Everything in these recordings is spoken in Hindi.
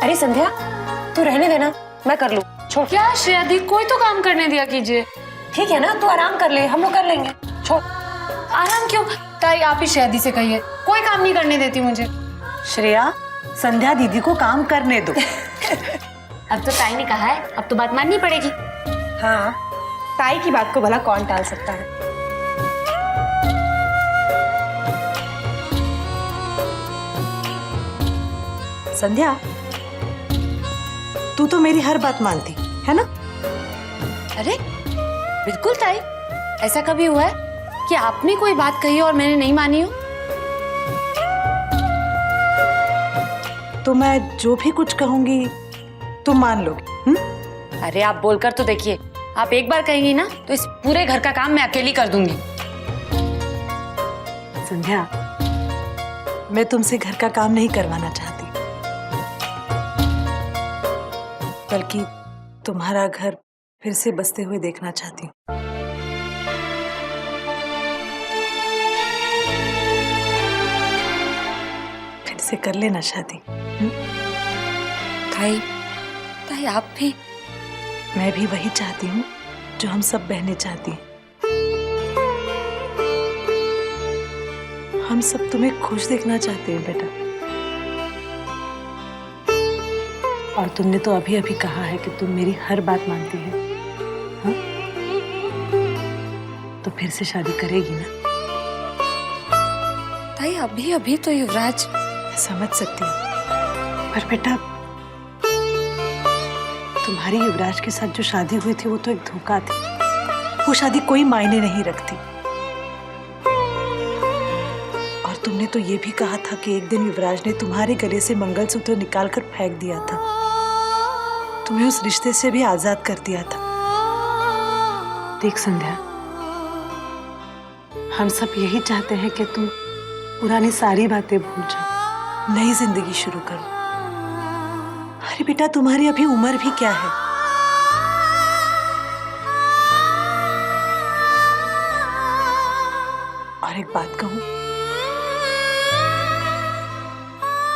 अरे संध्या, तू रहने देना, मैं कर लूँ। छोड़। क्या श्रेया दी, कोई तो काम करने दिया कीजिए। ठीक है ना, तू आराम कर ले, हम लोग कर लेंगे। छोड़। आराम क्यों? ताई आप ही श्रेया दी से कहिए, कोई काम नहीं करने देती मुझे। श्रेया, संध्या दीदी को काम करने दो। अब तो ताई ने कहा है, अब तो बात माननी पड़ेगी। हाँ, ताई की बात को भला कौन टाल सकता है। संध्या, तू तो मेरी हर बात मानती है ना? अरे बिल्कुल ताई, ऐसा कभी हुआ है कि आपने कोई बात कही और मैंने नहीं मानी हो? तो मैं जो भी कुछ कहूंगी तुम मान लोगी? अरे आप बोलकर तो देखिए, आप एक बार कहेंगी ना तो इस पूरे घर का काम मैं अकेली कर दूंगी। संध्या, मैं तुमसे घर का काम नहीं करवाना चाहती, बल्कि तुम्हारा घर फिर से बसते हुए देखना चाहती हूँ। फिर से कर लेना शादी। ताई, ताई आप भी? मैं भी वही चाहती हूँ जो हम सब बहनें चाहती हैं। हम सब तुम्हें खुश देखना चाहते हैं बेटा। और तुमने तो अभी अभी कहा है कि तुम मेरी हर बात मानती है, हाँ? तो फिर से शादी करेगी ना? ताई अभी अभी तो युवराज। मैं समझ सकती हूँ, पर बेटा तुम्हारी युवराज के साथ जो शादी हुई थी वो तो एक धोखा थी। वो शादी कोई मायने नहीं रखती। और तुमने तो ये भी कहा था कि एक दिन युवराज ने तुम्हारे गले से मंगलसूत्र निकालकर फेंक दिया था, तुम्हें उस रिश्ते से भी आजाद कर दिया था। देख संध्या, हम सब यही चाहते हैं कि तुम पुरानी सारी बातें भूल जाओ, नई जिंदगी शुरू करो। अरे बेटा, तुम्हारी अभी उम्र भी क्या है? और एक बात कहूं,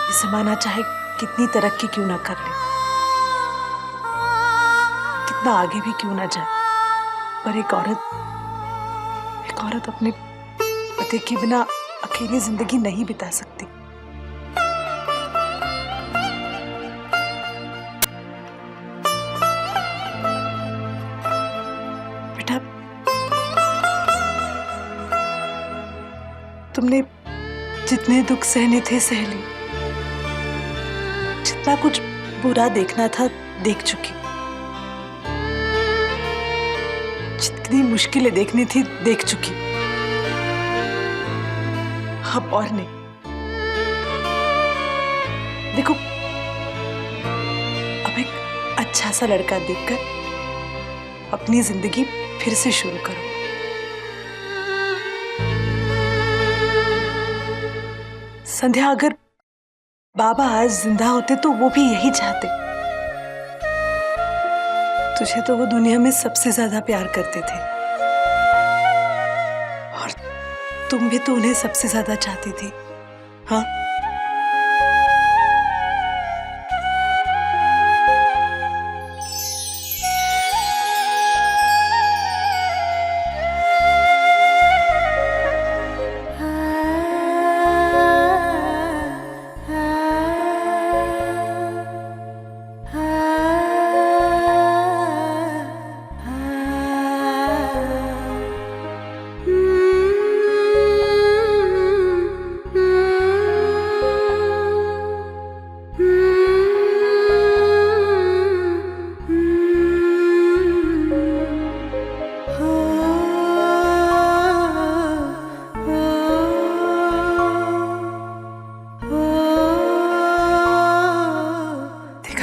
ये जमाना चाहे कितनी तरक्की क्यों ना कर ले, कितना आगे भी क्यों ना जाए, पर एक औरत अपने पति के बिना अकेली जिंदगी नहीं बिता सकती। बेटा, तुमने जितने दुख सहने थे सह लिए, जितना कुछ बुरा देखना था देख चुकी, जितनी मुश्किलें देखनी थी देख चुकी। अब और नहीं। देखो, अब एक अच्छा सा लड़का देखकर अपनी जिंदगी फिर से शुरू करो। संध्या, अगर बाबा आज जिंदा होते तो वो भी यही चाहते। तुझे तो वो दुनिया में सबसे ज्यादा प्यार करते थे, और तुम भी तो उन्हें सबसे ज्यादा चाहती थी, हाँ?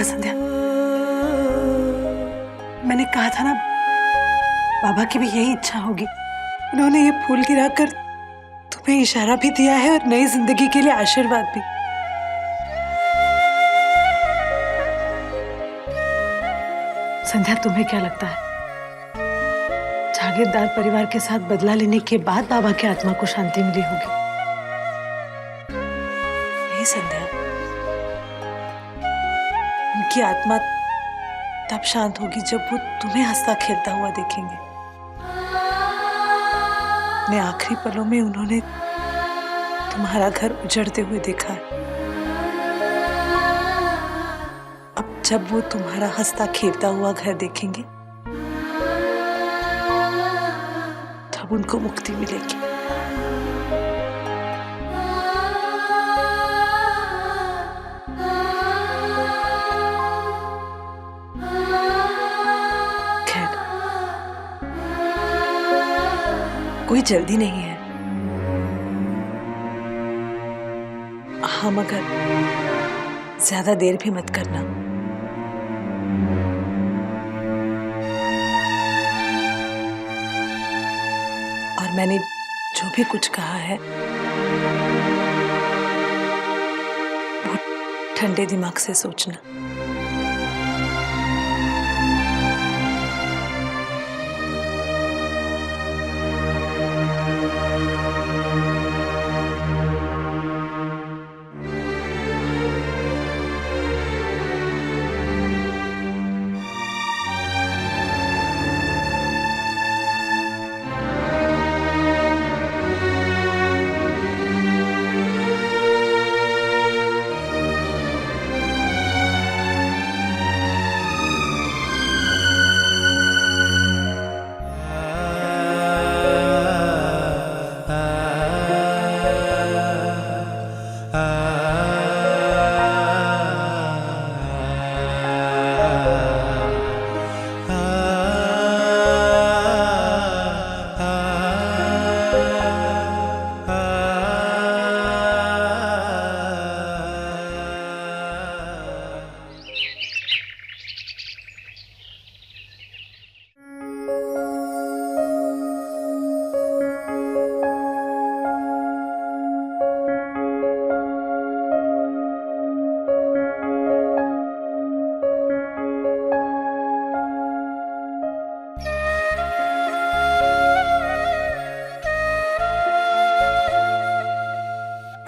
संध्या, मैंने कहा था ना, बाबा की भी यही इच्छा होगी। उन्होंने ये फूल गिराकर तुम्हें इशारा भी दिया है और नई जिंदगी के लिए आशीर्वाद भी। संध्या, तुम्हें क्या लगता है, जागीरदार परिवार के साथ बदला लेने के बाद बाबा की आत्मा को शांति मिली होगी? नहीं संध्या, की आत्मा तब शांत होगी जब वो तुम्हें हंसता खेलता हुआ देखेंगे। अपने आखिरी पलों में उन्होंने तुम्हारा घर उजड़ते हुए देखा है। अब जब वो तुम्हारा हंसता खेलता हुआ घर देखेंगे तब उनको मुक्ति मिलेगी। खैर, कोई जल्दी नहीं है। हाँ, मगर ज्यादा देर भी मत करना। और मैंने जो भी कुछ कहा है वो ठंडे दिमाग से सोचना।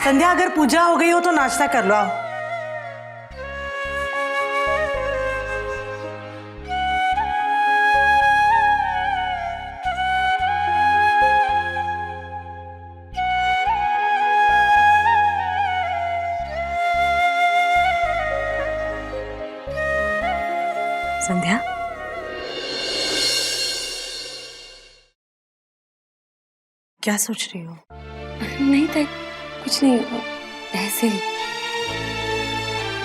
संध्या, अगर पूजा हो गई हो तो नाश्ता कर लो। आओ। संध्या, क्या सोच रही हो? नहीं ताई, कुछ नहीं, ऐसे ही।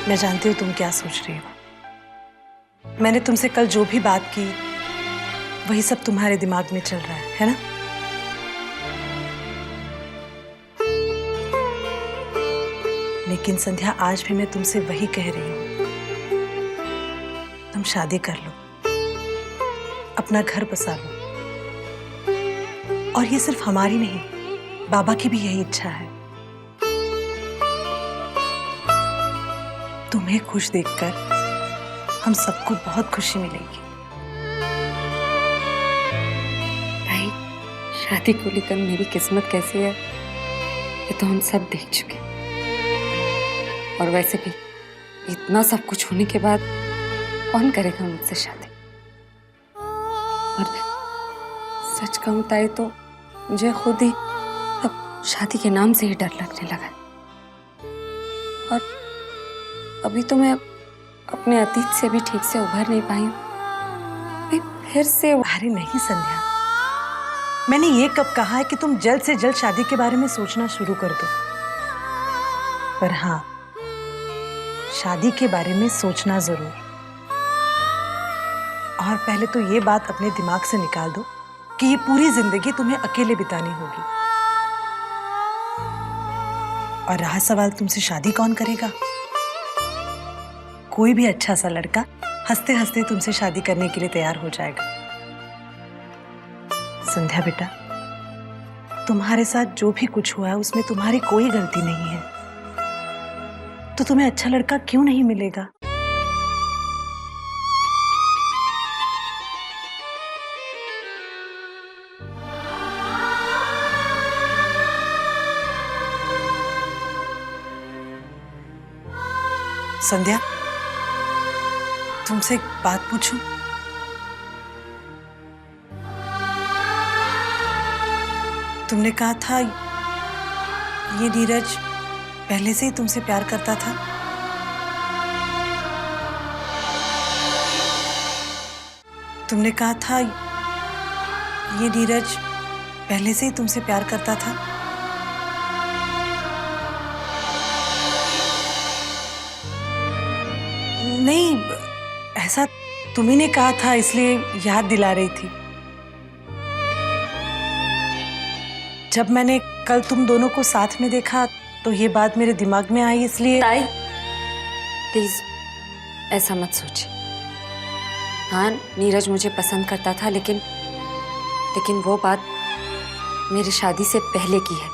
मैं जानती हूँ तुम क्या सोच रही हो। मैंने तुमसे कल जो भी बात की वही सब तुम्हारे दिमाग में चल रहा है ना? लेकिन संध्या, आज भी मैं तुमसे वही कह रही हूँ, तुम शादी कर लो, अपना घर बसा लो। और ये सिर्फ हमारी नहीं, बाबा की भी यही इच्छा है। तुम्हें खुश देखकर हम सबको बहुत खुशी मिलेगी। भाई, शादी को लेकर मेरी किस्मत कैसी है ये तो हम सब देख चुके। और वैसे भी इतना सब कुछ होने के बाद कौन करेगा मुझसे शादी? और सच कहूं ताई तो मुझे खुद ही अब शादी के नाम से ही डर लगने लगा। और अभी तो मैं अपने अतीत से भी ठीक से उभर नहीं पाई हूँ, फिर से। अरे नहीं संध्या, मैंने ये कब कहा है कि तुम जल्द से जल्द शादी के बारे में सोचना शुरू कर दो। पर हाँ, शादी के बारे में सोचना जरूर। और पहले तो ये बात अपने दिमाग से निकाल दो कि ये पूरी जिंदगी तुम्हें अकेले बितानी होगी। और रहा सवाल तुमसे शादी कौन करेगा, कोई भी अच्छा सा लड़का हंसते हंसते तुमसे शादी करने के लिए तैयार हो जाएगा। संध्या बेटा, तुम्हारे साथ जो भी कुछ हुआ है उसमें तुम्हारी कोई गलती नहीं है, तो तुम्हें अच्छा लड़का क्यों नहीं मिलेगा? संध्या, तुमसे एक बात पूछूं? तुमने कहा था ये नीरज पहले से ही तुमसे प्यार करता था। तुमने कहा था ये नीरज पहले से ही तुमसे प्यार करता था। नहीं, ऐसा तुम्ही ने कहा था, इसलिए याद दिला रही थी। जब मैंने कल तुम दोनों को साथ में देखा तो ये बात मेरे दिमाग में आई, इसलिए। ताई प्लीज ऐसा मत सोचिए। हाँ, नीरज मुझे पसंद करता था, लेकिन वो बात मेरी शादी से पहले की है।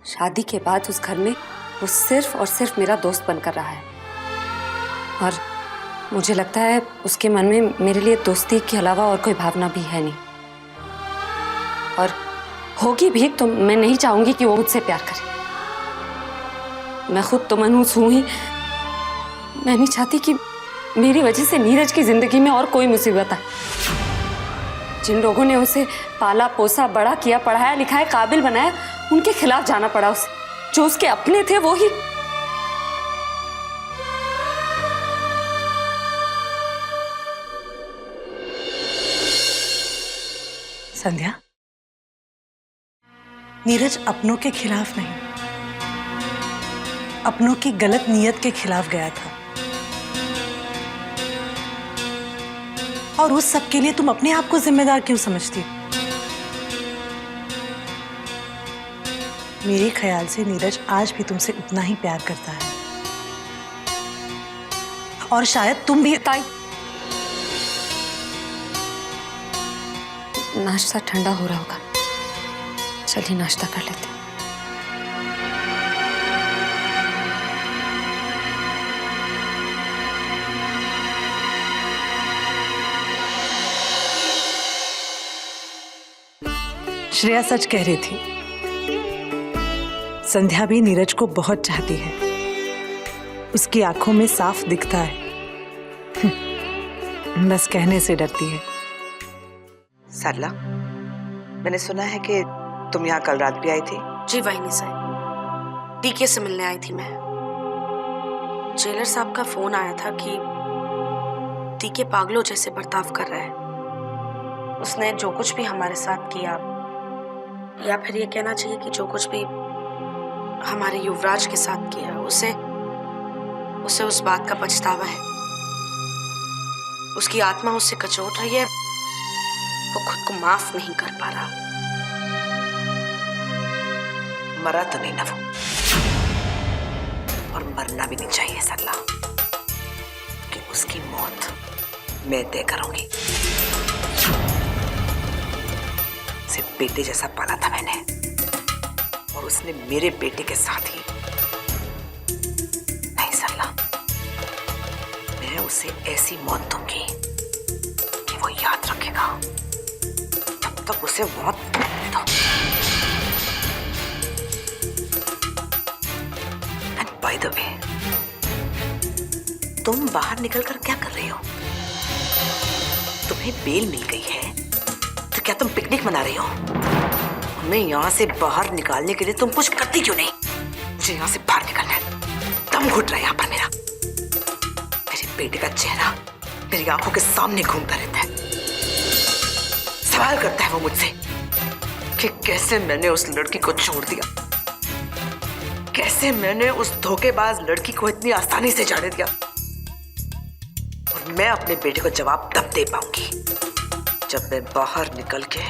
शादी के बाद उस घर में वो सिर्फ और सिर्फ मेरा दोस्त बनकर रहा है, और मुझे लगता है उसके मन में मेरे लिए दोस्ती के अलावा और कोई भावना भी है नहीं, और होगी भी तो मैं नहीं चाहूंगी कि वो मुझसे प्यार करे। मैं खुद तो मनहूस हूं ही। मैं नहीं चाहती कि मेरी वजह से नीरज की जिंदगी में और कोई मुसीबत आए। जिन लोगों ने उसे पाला पोसा, बड़ा किया, पढ़ाया लिखाया, काबिल बनाया, उनके खिलाफ जाना पड़ा उसे। जो उसके अपने थे वो ही। संध्या, नीरज अपनों के खिलाफ नहीं, अपनों की गलत नीयत के खिलाफ गया था, और उस सब के लिए तुम अपने आप को जिम्मेदार क्यों समझती हो? मेरे ख्याल से नीरज आज भी तुमसे उतना ही प्यार करता है, और शायद तुम भी। ताई, नाश्ता ठंडा हो रहा होगा, चलिए नाश्ता कर लेते हैं। श्रेया सच कह रही थी, संध्या भी नीरज को बहुत चाहती है। उसकी आंखों में साफ दिखता है, बस कहने से डरती है। सरला, मैंने सुना है कि तुम यहाँ कल रात भी आई थी। जी वाहिनी साहब, टीके से मिलने आई थी मैं। जेलर साहब का फोन आया था कि टीके पागलों जैसे बर्ताव कर रहा है। उसने जो कुछ भी हमारे साथ किया, या फिर ये कहना चाहिए कि जो कुछ भी हमारे युवराज के साथ किया, उसे उस बात का पछतावा है। उसकी आत्मा उससे कचोट रही है, वो खुद को माफ नहीं कर पा रहा। मरा तो नहीं ना वो, और मरना भी नहीं चाहिए सरला, कि उसकी मौत मैं तय करूंगी। उसे बेटे जैसा पाला था मैंने, और उसने मेरे बेटे के साथ ही। नहीं सरला, मैं उसे ऐसी मौत दूंगी कि वो याद रखेगा। तब तक उसे मौत दे दो। एंड बाय द वे, तुम बाहर निकलकर क्या कर रही हो? तुम्हें बेल मिल गई है तो क्या तुम पिकनिक मना रही हो? हमें यहाँ से बाहर निकालने के लिए तुम कुछ करती क्यों नहीं? मुझे यहाँ से बाहर निकलना है, दम घुट रहा है यहाँ पर मेरा। मेरे बेटे का चेहरा मेरी आंखों के सामने घूमता रहता है। सवाल करता है वो मुझसे कि कैसे मैंने उस लड़की को छोड़ दिया, कैसे मैंने उस धोखेबाज लड़की को इतनी आसानी से जाने दिया। और मैं अपने बेटे को जवाब तब दे पाऊंगी जब मैं बाहर निकल के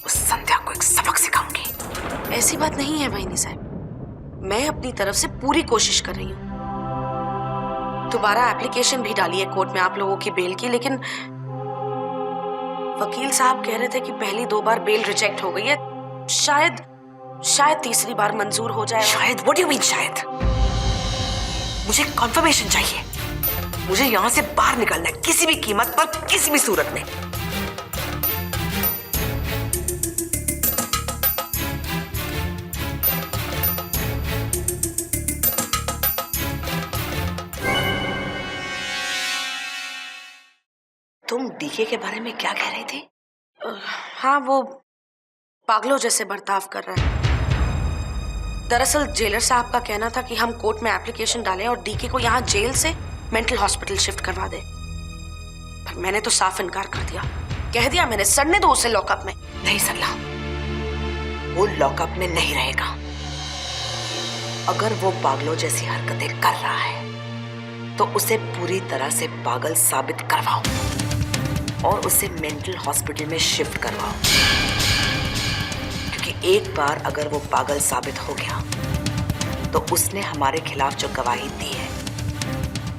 उस संध्या को एक सबक सिखाऊंगी। ऐसी बात नहीं है वाहिनी साहब, मैं अपनी तरफ से पूरी कोशिश कर रही हूँ। दोबारा एप्लीकेशन भी डाली है कोर्ट में आप लोगों की बेल की, लेकिन वकील साहब कह रहे थे कि पहली 2 बार बेल रिजेक्ट हो गई है, शायद तीसरी बार मंजूर हो जाए। शायद? व्हाट डू यू मीन शायद? मुझे कंफर्मेशन चाहिए। मुझे यहाँ से बाहर निकलना है, किसी भी कीमत पर, किसी भी सूरत में। डीके के बारे में क्या कह रही थी? हाँ, वो पागलों जैसे बर्ताव कर रहा है। दरअसल जेलर साहब का कहना था कि हम कोर्ट में एप्लीकेशन डालें और डीके को यहाँ जेल से मेंटल हॉस्पिटल शिफ्ट करवा दे, पर मैंने तो साफ इनकार कर दिया। कह दिया मैंने, सड़ने दो उसे लॉकअप में। नहीं सरला, वो लॉकअप में नहीं रहेगा। अगर वो पागलों जैसी हरकतें कर रहा है तो उसे पूरी तरह से पागल साबित करवाओ और उसे मेंटल हॉस्पिटल में शिफ्ट करवाओ, क्योंकि एक बार अगर वो पागल साबित हो गया तो उसने हमारे खिलाफ जो गवाही दी है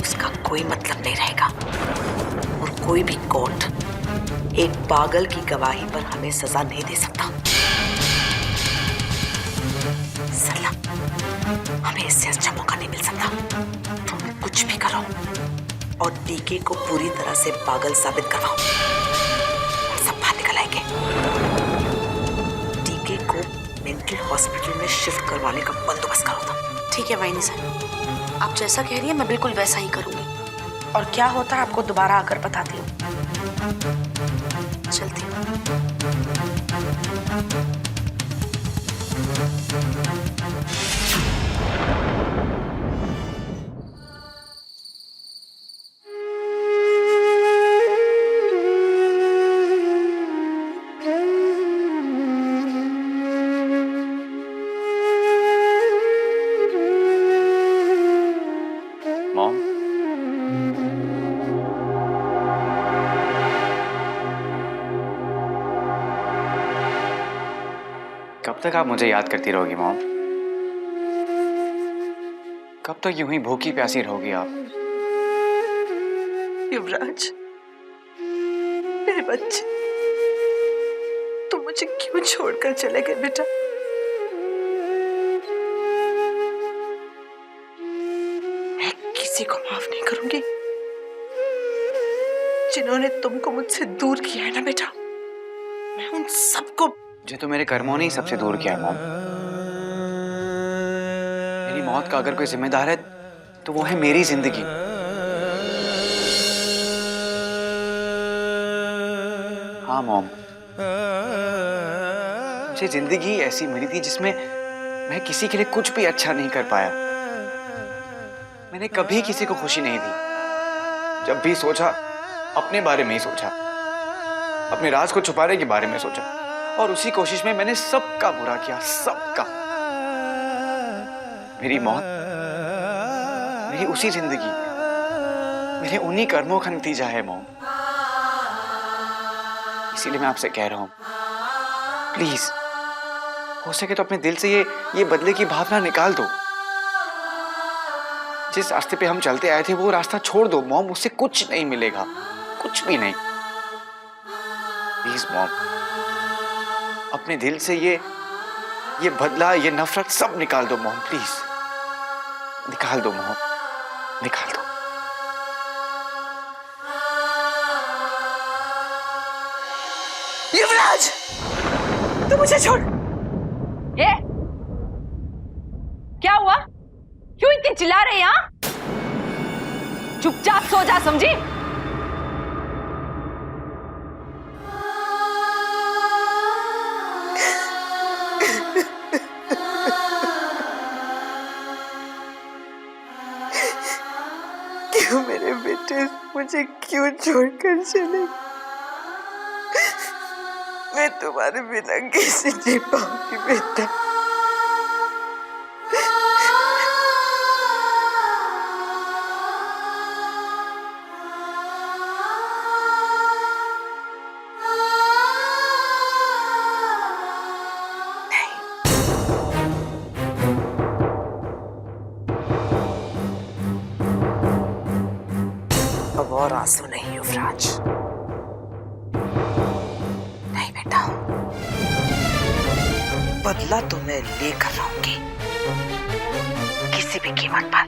उसका कोई मतलब नहीं रहेगा, और कोई भी कोर्ट एक पागल की गवाही पर हमें सजा नहीं दे सकता। सरला, हमें इससे अच्छा मौका नहीं मिल सकता। तुम कुछ भी करो और डीके को पूरी तरह से पागल साबित करवाओ, हम सब बाहर निकल आएंगे। डीके को मेंटल हॉस्पिटल में शिफ्ट करवाने का बंदोबस्त करो तुम। ठीक है वाइनी सर, आप जैसा कह रही हैं मैं बिल्कुल वैसा ही करूंगी, और क्या होता है आपको दोबारा आकर बताती हूँ। चलती हूँ। मॉम, कब तक आप मुझे याद करती रहोगी मॉम? कब तक यूं ही भूखी प्यासी रहोगी आप? युवराज, मेरे बच्चे, तुम मुझे क्यों छोड़कर चले गए बेटा? मैं किसी को माफ नहीं करूंगी जिन्होंने तुमको मुझसे दूर किया है ना बेटा। मैं उन सबको, मुझे तो मेरे कर्मों ने ही सबसे दूर किया है मॉम। मेरी मौत का अगर कोई जिम्मेदार है तो वो है मेरी जिंदगी। हाँ मॉम, मुझे जिंदगी ऐसी मिली थी जिसमें मैं किसी के लिए कुछ भी अच्छा नहीं कर पाया। मैंने कभी किसी को खुशी नहीं दी। जब भी सोचा अपने बारे में ही सोचा, अपने राज को छुपाने के बारे में सोचा, और उसी कोशिश में मैंने सबका बुरा किया, सबका। मेरी मौत मेरी उसी जिंदगी, मेरे उन्हीं कर्मों का नतीजा है मॉम। इसीलिए मैं आपसे कह रहा हूं, प्लीज हो सके तो अपने दिल से ये बदले की भावना निकाल दो। जिस रास्ते पे हम चलते आए थे वो रास्ता छोड़ दो मॉम, उससे कुछ नहीं मिलेगा, कुछ भी नहीं। प्लीज मॉम, अपने दिल से ये बदला, ये नफरत सब निकाल दो मॉम, प्लीज निकाल दो मॉम, निकाल दो। युवराज, तू मुझे छोड़। ये क्या हुआ? क्यों इतनी चिल्ला रहे हैं यहाँ? चुपचाप सो जा, समझी? क्यों मेरे बेटे मुझे क्यों छोड़कर चले? मैं तुम्हारे बिना कैसे जी पाऊंगी बेटा? अब और आंसू नहीं युवराज, नहीं बेटा, बदला तो मैं लेकर रहूंगी, किसी भी कीमत पर।